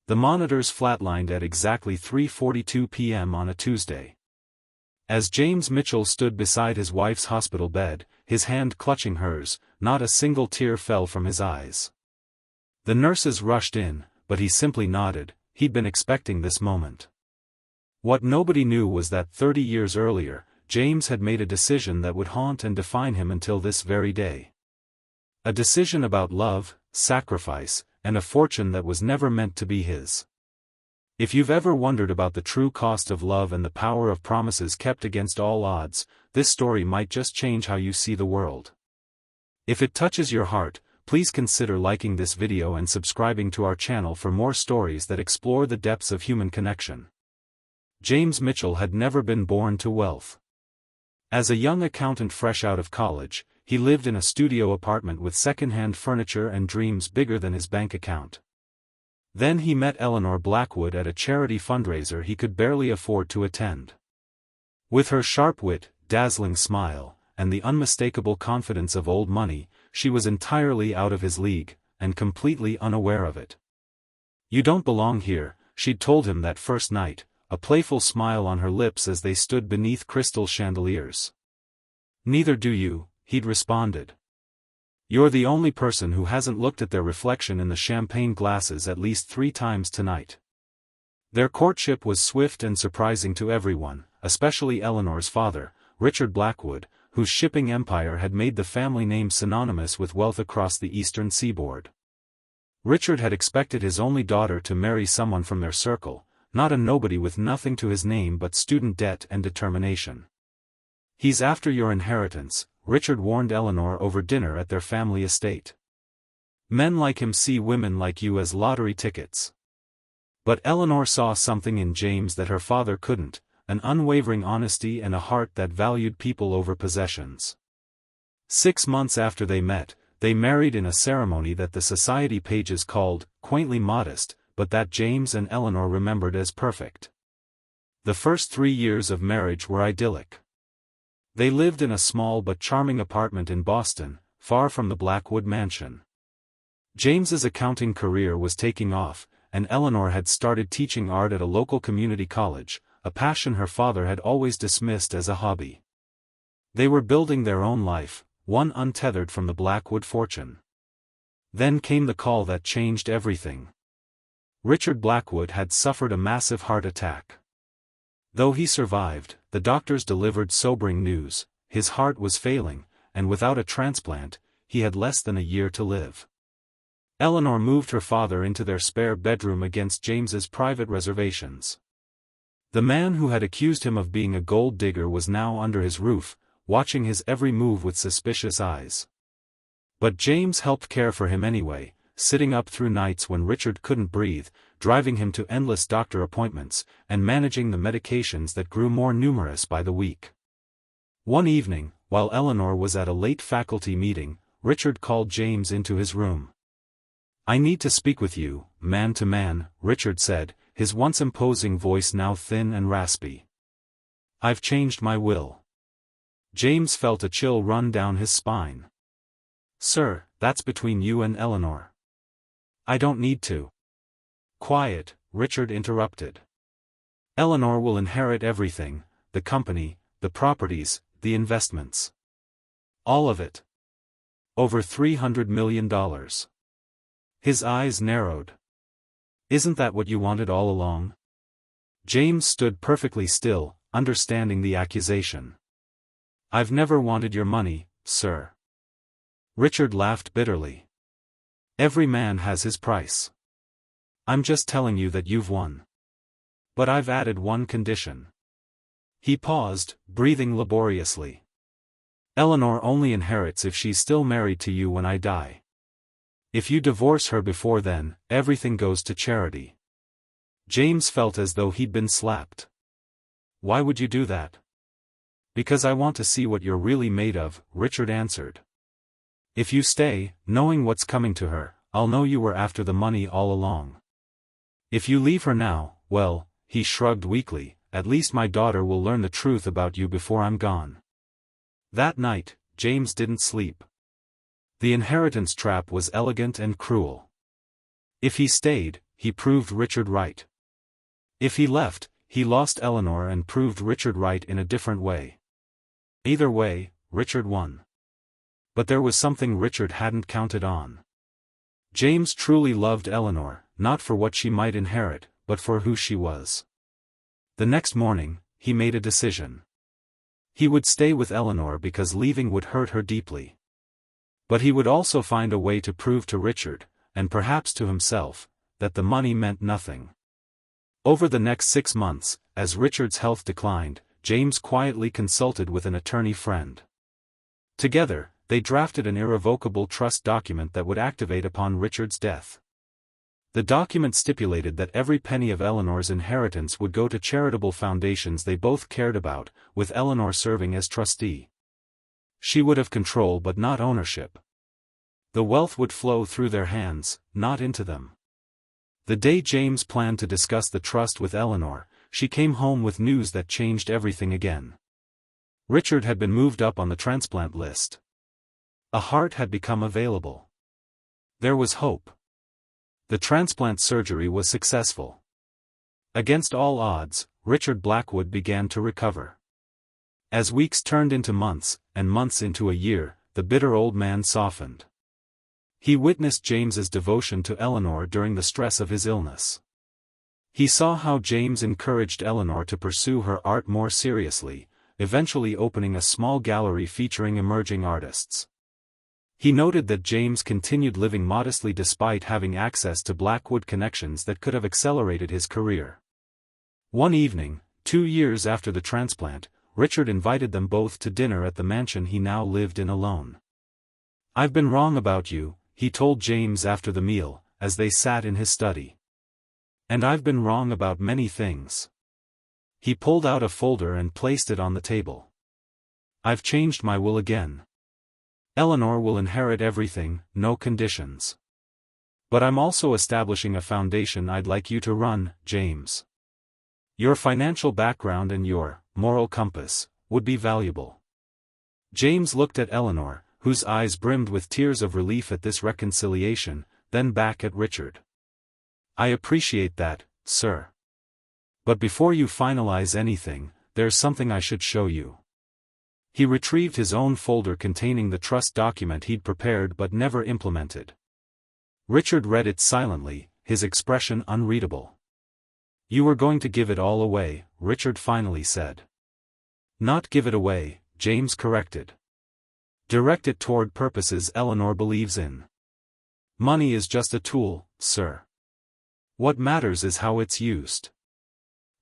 The monitors flatlined at exactly 3:42 p.m. on a Tuesday. As James Mitchell stood beside his wife's hospital bed, his hand clutching hers, not a single tear fell from his eyes. The nurses rushed in, but he simply nodded. He'd been expecting this moment. What nobody knew was that 30 years earlier, James had made a decision that would haunt and define him until this very day. A decision about love, sacrifice, and a fortune that was never meant to be his. If you've ever wondered about the true cost of love and the power of promises kept against all odds, this story might just change how you see the world. If it touches your heart, please consider liking this video and subscribing to our channel for more stories that explore the depths of human connection. James Mitchell had never been born to wealth. As a young accountant fresh out of college, he lived in a studio apartment with second-hand furniture and dreams bigger than his bank account. Then he met Eleanor Blackwood at a charity fundraiser he could barely afford to attend. With her sharp wit, dazzling smile, and the unmistakable confidence of old money, she was entirely out of his league, and completely unaware of it. "You don't belong here," she'd told him that first night, a playful smile on her lips as they stood beneath crystal chandeliers. "Neither do you," he'd responded. "You're the only person who hasn't looked at their reflection in the champagne glasses at least 3 times tonight." Their courtship was swift and surprising to everyone, especially Eleanor's father, Richard Blackwood, whose shipping empire had made the family name synonymous with wealth across the eastern seaboard. Richard had expected his only daughter to marry someone from their circle, not a nobody with nothing to his name but student debt and determination. "He's after your inheritance," Richard warned Eleanor over dinner at their family estate. "Men like him see women like you as lottery tickets." But Eleanor saw something in James that her father couldn't, an unwavering honesty and a heart that valued people over possessions. 6 months after they met, they married in a ceremony that the society pages called quaintly modest, but that James and Eleanor remembered as perfect. The first 3 years of marriage were idyllic. They lived in a small but charming apartment in Boston, far from the Blackwood mansion. James's accounting career was taking off, and Eleanor had started teaching art at a local community college, a passion her father had always dismissed as a hobby. They were building their own life, one untethered from the Blackwood fortune. Then came the call that changed everything. Richard Blackwood had suffered a massive heart attack. Though he survived, the doctors delivered sobering news: his heart was failing, and without a transplant, he had less than a year to live. Eleanor moved her father into their spare bedroom against James's private reservations. The man who had accused him of being a gold digger was now under his roof, watching his every move with suspicious eyes. But James helped care for him anyway, sitting up through nights when Richard couldn't breathe, driving him to endless doctor appointments, and managing the medications that grew more numerous by the week. One evening, while Eleanor was at a late faculty meeting, Richard called James into his room. "I need to speak with you, man to man," Richard said, his once imposing voice now thin and raspy. "I've changed my will." James felt a chill run down his spine. "Sir, that's between you and Eleanor. I don't need to." "Quiet," Richard interrupted. "Eleanor will inherit everything, the company, the properties, the investments. All of it. Over $300 million. His eyes narrowed. "Isn't that what you wanted all along?" James stood perfectly still, understanding the accusation. "I've never wanted your money, sir." Richard laughed bitterly. "Every man has his price. I'm just telling you that you've won. But I've added one condition." He paused, breathing laboriously. "Eleanor only inherits if she's still married to you when I die. If you divorce her before then, everything goes to charity." James felt as though he'd been slapped. "Why would you do that?" "Because I want to see what you're really made of," Richard answered. "If you stay, knowing what's coming to her, I'll know you were after the money all along. If you leave her now, well," he shrugged weakly, "at least my daughter will learn the truth about you before I'm gone." That night, James didn't sleep. The inheritance trap was elegant and cruel. If he stayed, he proved Richard right. If he left, he lost Eleanor and proved Richard right in a different way. Either way, Richard won. But there was something Richard hadn't counted on. James truly loved Eleanor, not for what she might inherit, but for who she was. The next morning, he made a decision. He would stay with Eleanor because leaving would hurt her deeply. But he would also find a way to prove to Richard, and perhaps to himself, that the money meant nothing. Over the next 6 months, as Richard's health declined, James quietly consulted with an attorney friend. Together, they drafted an irrevocable trust document that would activate upon Richard's death. The document stipulated that every penny of Eleanor's inheritance would go to charitable foundations they both cared about, with Eleanor serving as trustee. She would have control but not ownership. The wealth would flow through their hands, not into them. The day James planned to discuss the trust with Eleanor, she came home with news that changed everything again. Richard had been moved up on the transplant list. A heart had become available. There was hope. The transplant surgery was successful. Against all odds, Richard Blackwood began to recover. As weeks turned into months, and months into a year, the bitter old man softened. He witnessed James's devotion to Eleanor during the stress of his illness. He saw how James encouraged Eleanor to pursue her art more seriously, eventually opening a small gallery featuring emerging artists. He noted that James continued living modestly despite having access to Blackwood connections that could have accelerated his career. One evening, 2 years after the transplant, Richard invited them both to dinner at the mansion he now lived in alone. "I've been wrong about you," he told James after the meal, as they sat in his study. "And I've been wrong about many things." He pulled out a folder and placed it on the table. "I've changed my will again. Eleanor will inherit everything, no conditions. But I'm also establishing a foundation I'd like you to run, James. Your financial background and your moral compass would be valuable." James looked at Eleanor, whose eyes brimmed with tears of relief at this reconciliation, then back at Richard. "I appreciate that, sir. But before you finalize anything, there's something I should show you." He retrieved his own folder containing the trust document he'd prepared but never implemented. Richard read it silently, his expression unreadable. "You were going to give it all away," Richard finally said. "Not give it away," James corrected. "Direct it toward purposes Eleanor believes in. Money is just a tool, sir. What matters is how it's used."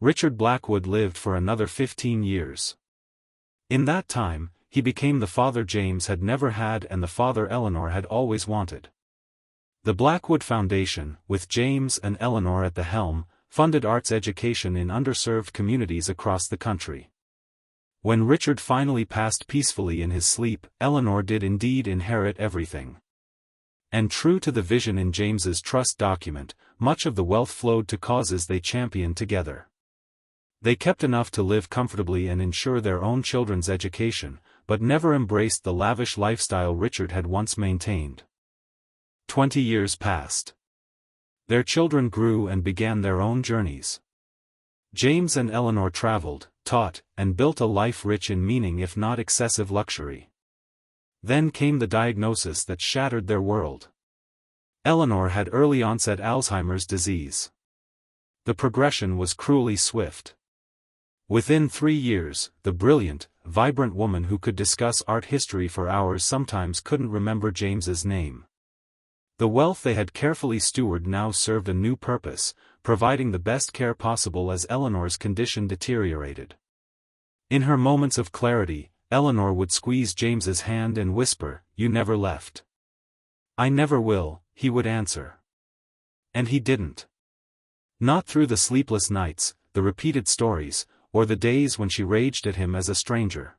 Richard Blackwood lived for another 15 years. In that time, he became the father James had never had and the father Eleanor had always wanted. The Blackwood Foundation, with James and Eleanor at the helm, funded arts education in underserved communities across the country. When Richard finally passed peacefully in his sleep, Eleanor did indeed inherit everything. And true to the vision in James's trust document, much of the wealth flowed to causes they championed together. They kept enough to live comfortably and ensure their own children's education, but never embraced the lavish lifestyle Richard had once maintained. 20 years passed. Their children grew and began their own journeys. James and Eleanor traveled, taught, and built a life rich in meaning if not excessive luxury. Then came the diagnosis that shattered their world. Eleanor had early-onset Alzheimer's disease. The progression was cruelly swift. Within 3 years, the brilliant, vibrant woman who could discuss art history for hours sometimes couldn't remember James's name. The wealth they had carefully stewarded now served a new purpose, providing the best care possible as Eleanor's condition deteriorated. In her moments of clarity, Eleanor would squeeze James's hand and whisper, "You never left." "I never will," he would answer. And he didn't. Not through the sleepless nights, the repeated stories, or the days when she raged at him as a stranger.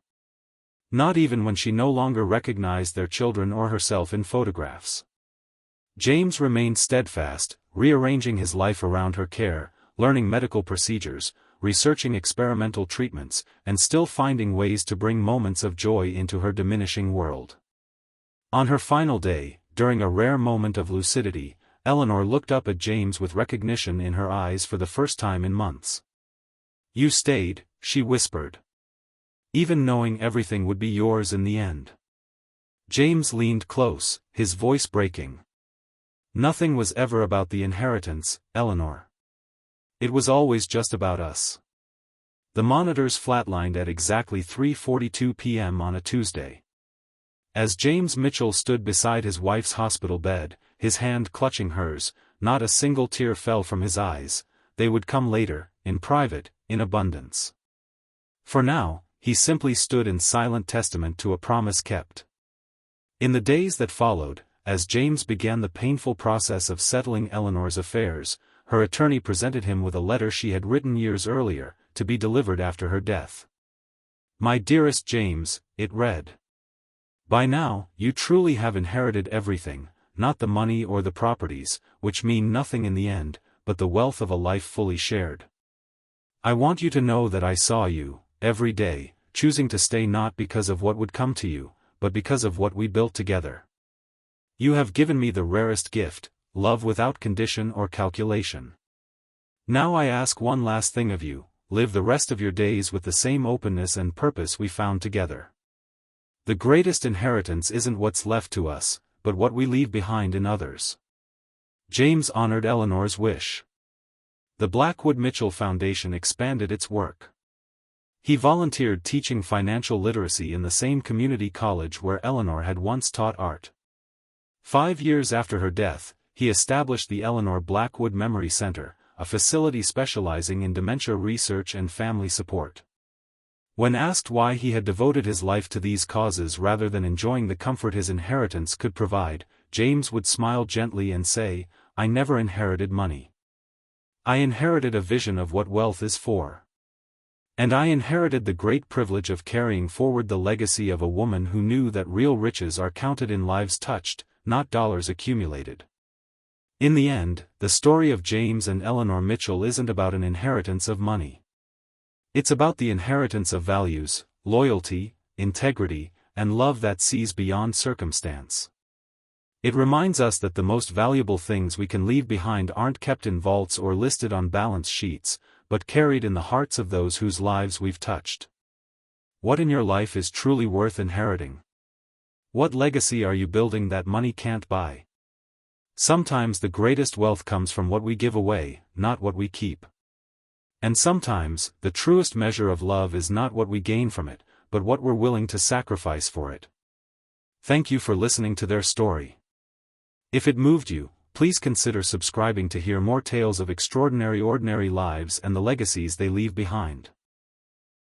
Not even when she no longer recognized their children or herself in photographs. James remained steadfast, rearranging his life around her care, learning medical procedures, researching experimental treatments, and still finding ways to bring moments of joy into her diminishing world. On her final day, during a rare moment of lucidity, Eleanor looked up at James with recognition in her eyes for the first time in months. "You stayed," she whispered. "Even knowing everything would be yours in the end." James leaned close, his voice breaking. "Nothing was ever about the inheritance, Eleanor. It was always just about us." The monitors flatlined at exactly 3:42 p.m. on a Tuesday. As James Mitchell stood beside his wife's hospital bed, his hand clutching hers, not a single tear fell from his eyes. They would come later, in private, in abundance. For now, he simply stood in silent testament to a promise kept. In the days that followed, as James began the painful process of settling Eleanor's affairs, her attorney presented him with a letter she had written years earlier, to be delivered after her death. "My dearest James," it read. "By now, you truly have inherited everything, not the money or the properties, which mean nothing in the end, but the wealth of a life fully shared. I want you to know that I saw you, every day, choosing to stay not because of what would come to you, but because of what we built together. You have given me the rarest gift, love without condition or calculation. Now I ask one last thing of you: live the rest of your days with the same openness and purpose we found together. The greatest inheritance isn't what's left to us, but what we leave behind in others." James honored Eleanor's wish. The Blackwood Mitchell Foundation expanded its work. He volunteered teaching financial literacy in the same community college where Eleanor had once taught art. 5 years after her death, he established the Eleanor Blackwood Memory Center, a facility specializing in dementia research and family support. When asked why he had devoted his life to these causes rather than enjoying the comfort his inheritance could provide, James would smile gently and say, "I never inherited money. I inherited a vision of what wealth is for. And I inherited the great privilege of carrying forward the legacy of a woman who knew that real riches are counted in lives touched, not dollars accumulated." In the end, the story of James and Eleanor Mitchell isn't about an inheritance of money. It's about the inheritance of values, loyalty, integrity, and love that sees beyond circumstance. It reminds us that the most valuable things we can leave behind aren't kept in vaults or listed on balance sheets, but carried in the hearts of those whose lives we've touched. What in your life is truly worth inheriting? What legacy are you building that money can't buy? Sometimes the greatest wealth comes from what we give away, not what we keep. And sometimes, the truest measure of love is not what we gain from it, but what we're willing to sacrifice for it. Thank you for listening to their story. If it moved you, please consider subscribing to hear more tales of extraordinary ordinary lives and the legacies they leave behind.